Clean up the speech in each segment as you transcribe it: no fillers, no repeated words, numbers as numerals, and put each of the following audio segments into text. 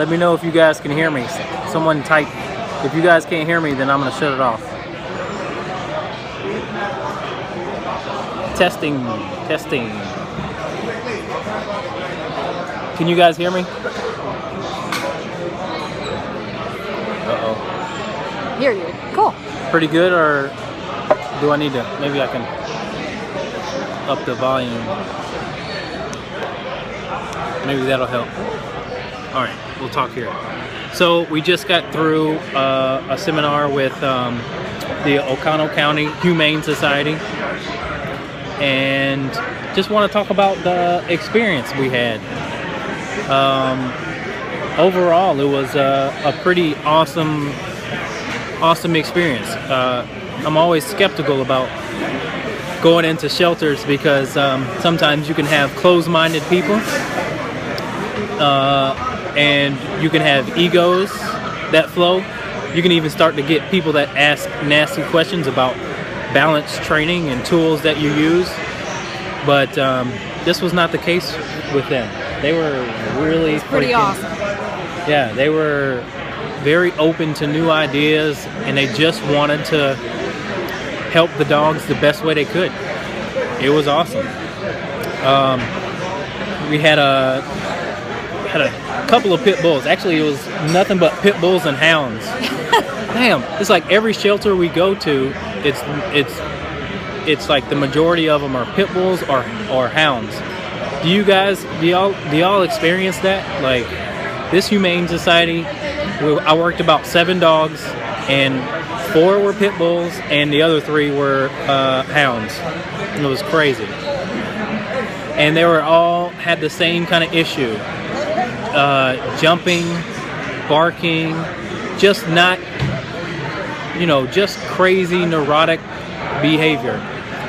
Let me know if you guys can hear me. Someone type. If you guys can't hear me, then I'm gonna shut it off. Testing. Can you guys hear me? Uh-oh. Hear you. Cool. Pretty good, or do I need to? Maybe I can up the volume. Maybe that'll help. All right, we'll talk here. So we just got through a seminar with the Oconto County Humane Society, and just want to talk about the experience we had. Overall, it was a pretty awesome experience. I'm always skeptical about going into shelters because sometimes you can have closed-minded people, and you can have egos that flow. You can even start to get people that ask nasty questions about balance training and tools that you use. But this was not the case with them. They were really pretty awesome. Yeah, they were very open to new ideas, and they just wanted to help the dogs the best way they could. It was awesome. We had a couple of pit bulls. Actually, it was nothing but pit bulls and hounds. Damn, it's like every shelter we go to, it's like the majority of them are pit bulls or hounds. Do y'all experience that? Like this Humane Society, I worked about 7 dogs, and 4 were pit bulls, and the other 3 were hounds. And it was crazy. And they were all had the same kind of issue: jumping, barking, just not, just crazy neurotic behavior.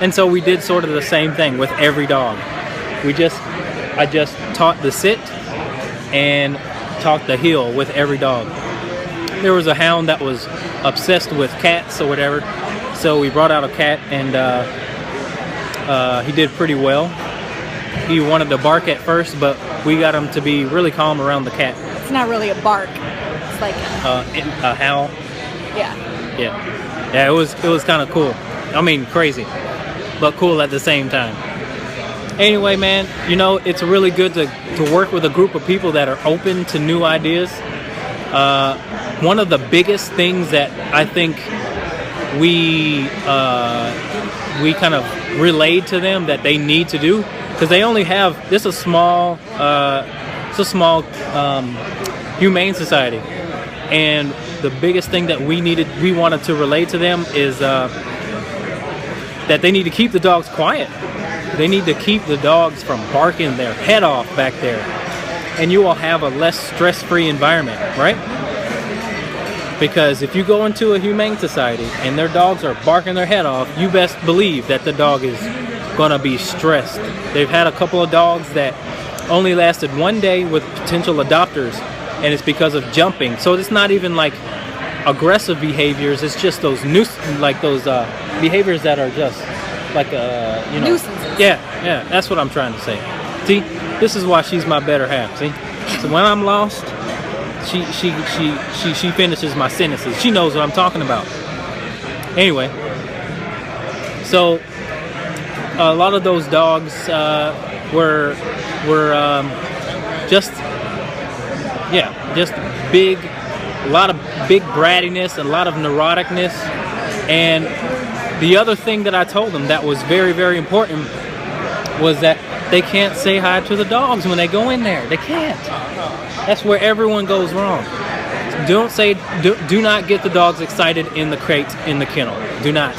And so we did sort of the same thing with every dog. I just taught the sit and taught the heel with every dog. There was a hound that was obsessed with cats or whatever, so we brought out a cat, and he did pretty well. He wanted to bark at first, but we got him to be really calm around the cat. It's not really a bark. It's like a howl. Yeah. It was kind of cool. I mean, crazy, but cool at the same time. Anyway, man, it's really good to work with a group of people that are open to new ideas. One of the biggest things that I think we kind of relayed to them that they need to do, because they only have this a small Humane Society, and the biggest thing that we wanted to relay to them is that they need to keep the dogs quiet. They need to keep the dogs from barking their head off back there, and you will have a less stress-free environment, right? Because if you go into a Humane Society and their dogs are barking their head off, you best believe that the dog is gonna be stressed. They've had a couple of dogs that only lasted 1 day with potential adopters, and it's because of jumping. So it's not even like aggressive behaviors, it's just those behaviors that are just like nuisances. Yeah, that's what I'm trying to say. See, this is why she's my better half. See, so when I'm lost, she finishes my sentences. She knows what I'm talking about. Anyway, so a lot of those dogs were just big, a lot of big brattiness, a lot of neuroticness. And the other thing that I told them that was very, very important was that they can't say hi to the dogs when they go in there. They can't. That's where everyone goes wrong. Do not get the dogs excited in the crates, in the kennel. Do not.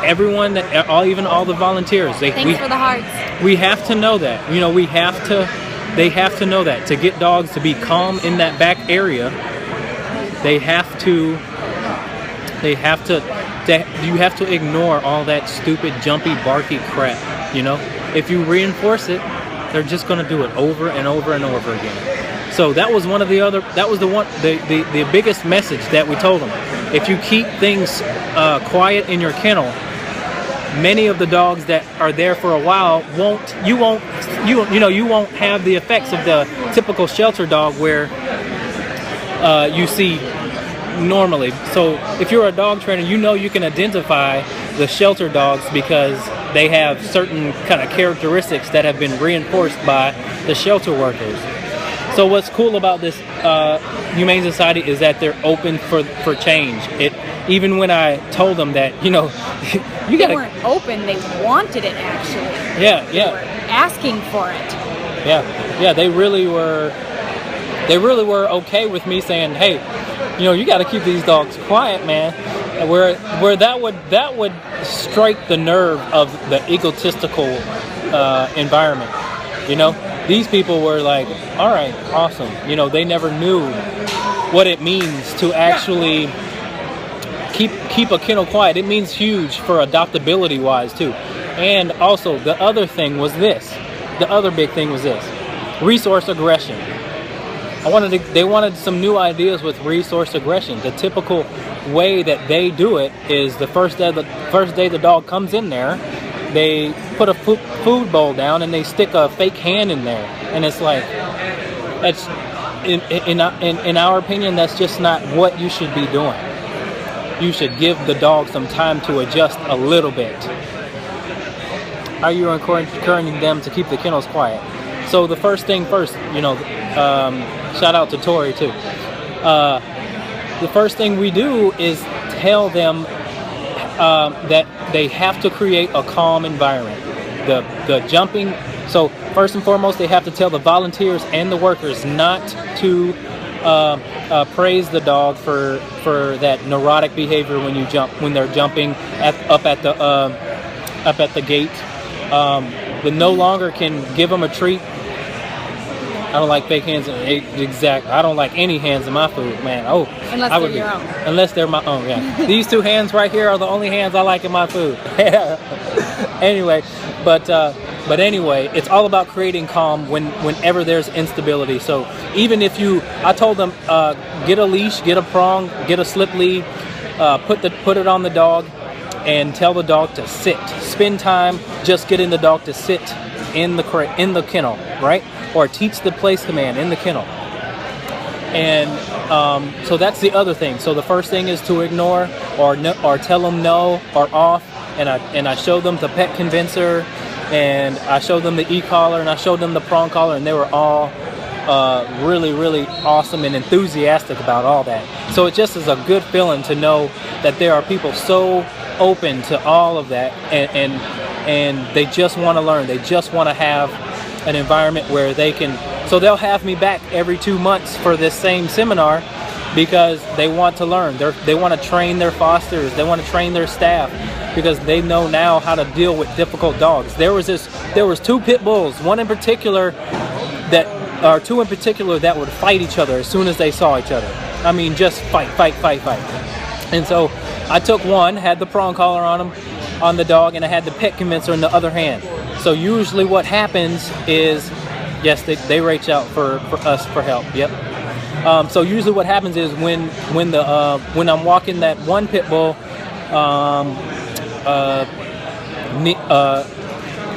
Everyone, even all the volunteers. Thanks for the hearts. We have to know that. They have to know that. To get dogs to be calm in that back area, you have to ignore all that stupid, jumpy, barky crap. If you reinforce it, they're just going to do it over and over and over again. So that was the biggest message that we told them. If you keep things quiet in your kennel, many of the dogs that are there for a while won't have the effects of the typical shelter dog where you see normally. So if you're a dog trainer, you can identify the shelter dogs because they have certain kind of characteristics that have been reinforced by the shelter workers. So what's cool about this Humane Society is that they're open for change. Even when I told them that, you gotta... They weren't open, they wanted it actually. Yeah. They were asking for it. Yeah, they really were okay with me saying, hey, you got to keep these dogs quiet, man. Where that would strike the nerve of the egotistical environment. These people were like, all right, awesome. They never knew what it means to actually keep a kennel quiet. It means huge for adoptability wise too. And also the other big thing was this: resource aggression. They wanted some new ideas with resource aggression. The typical way that they do it is the first day the dog comes in there, they put a food bowl down and they stick a fake hand in there, and it's like, that's in our opinion, that's just not what you should be doing. You should give the dog some time to adjust a little bit. Are you encouraging them to keep the kennels quiet? So the first thing first, shout out to Tori too. The first thing we do is tell them that they have to create a calm environment. The jumping. So first and foremost, they have to tell the volunteers and the workers not to praise the dog for that neurotic behavior when they're jumping up at the gate. They no longer can give them a treat. I don't like fake hands. I don't like any hands in my food, man. Oh, unless they're your own. Unless they're my own, yeah. These two hands right here are the only hands I like in my food. Anyway, but anyway, it's all about creating calm whenever there's instability. So even if I told them, get a leash, get a prong, get a slip lead, put it on the dog, and tell the dog to sit. Spend time just getting the dog to sit in the kennel, right? Or teach the place command in the kennel. And so that's the other thing. So the first thing is to ignore or tell them no or off. And I showed them the pet convincer, and I showed them the e-collar, and I showed them the prong collar, and they were all really, really awesome and enthusiastic about all that. So it just is a good feeling to know that there are people so open to all of that, and they just want to learn. They just want to have an environment where they can. So they'll have me back every 2 months for this same seminar because they want to learn. They want to train their fosters. They want to train their staff because they know now how to deal with difficult dogs. There was two pit bulls, two in particular that would fight each other as soon as they saw each other. I mean, just fight. And so I took one, had the prong collar on the dog, and I had the pet convincer in the other hand. So usually what happens is, yes, they reach out for us for help. Yep. So usually what happens is when I'm walking that one pit bull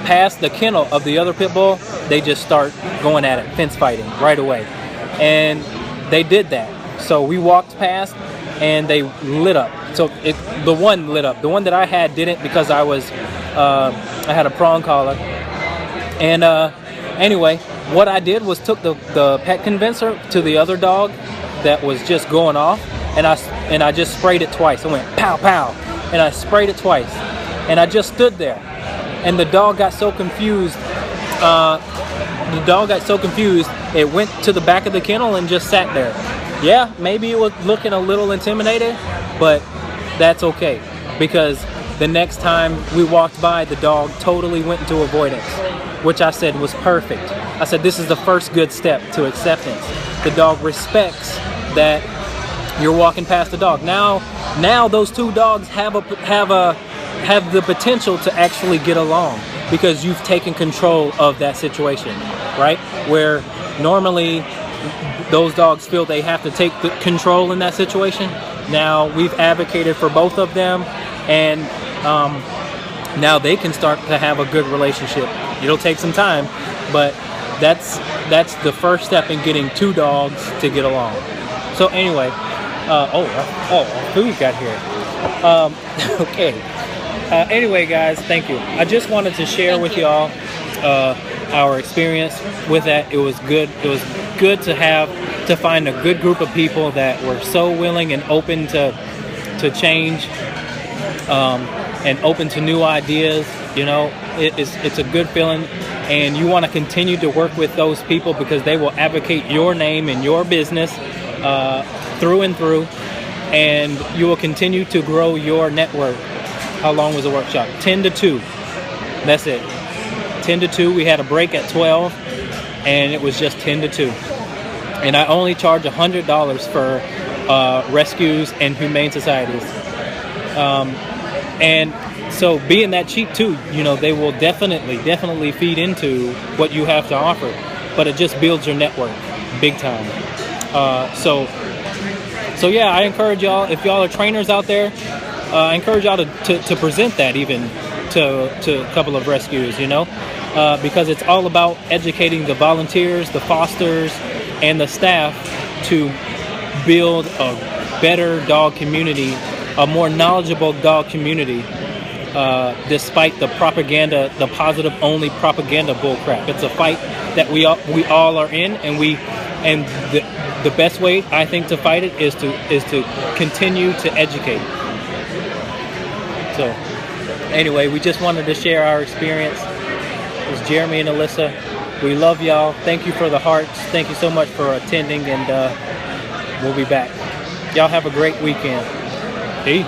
past the kennel of the other pit bull, they just start going at it, fence fighting right away. And they did that. So we walked past and they lit up. So the one lit up. The one that I had didn't because I had a prong collar. And anyway, what I did was took the pet convincer to the other dog that was just going off, and I just sprayed it twice. I went pow pow, and I sprayed it twice, and I just stood there, and the dog got so confused. It went to the back of the kennel and just sat there. Yeah, maybe it was looking a little intimidated, but that's okay because the next time we walked by, the dog totally went into avoidance, which I said was perfect. I said this is the first good step to acceptance. The dog respects that you're walking past the dog. Now those two dogs have the potential to actually get along because you've taken control of that situation, right? Where normally those dogs feel they have to take the control in that situation. Now we've advocated for both of them, and now they can start to have a good relationship. It'll take some time, but that's the first step in getting two dogs to get along. So anyway, food got here. Okay. Anyway, guys, thank you. I just wanted to share with y'all our experience with that. It was good. It was good to find a good group of people that were so willing and open to change, and open to new ideas. You know, it's a good feeling, and you want to continue to work with those people because they will advocate your name and your business through and through, and you will continue to grow your network. How long was the workshop? 10 to 2. That's it. 10 to 2. We had a break at 12, and it was just 10 to 2. And I only charge $100 for rescues and humane societies. And so being that cheap too, you know, they will definitely feed into what you have to offer, but it just builds your network big time. So yeah, I encourage y'all, if y'all are trainers out there, I encourage y'all to present that even to a couple of rescues, you know, because it's all about educating the volunteers, the fosters, and the staff to build a better dog community, a more knowledgeable dog community, despite the propaganda, the positive only propaganda bullcrap. It's a fight that we all are in, and the best way I think to fight it is to continue to educate. So anyway, we just wanted to share our experience. It was Jeremy and Alyssa. We love y'all. Thank you for the hearts. Thank you so much for attending, and we'll be back. Y'all have a great weekend. Peace.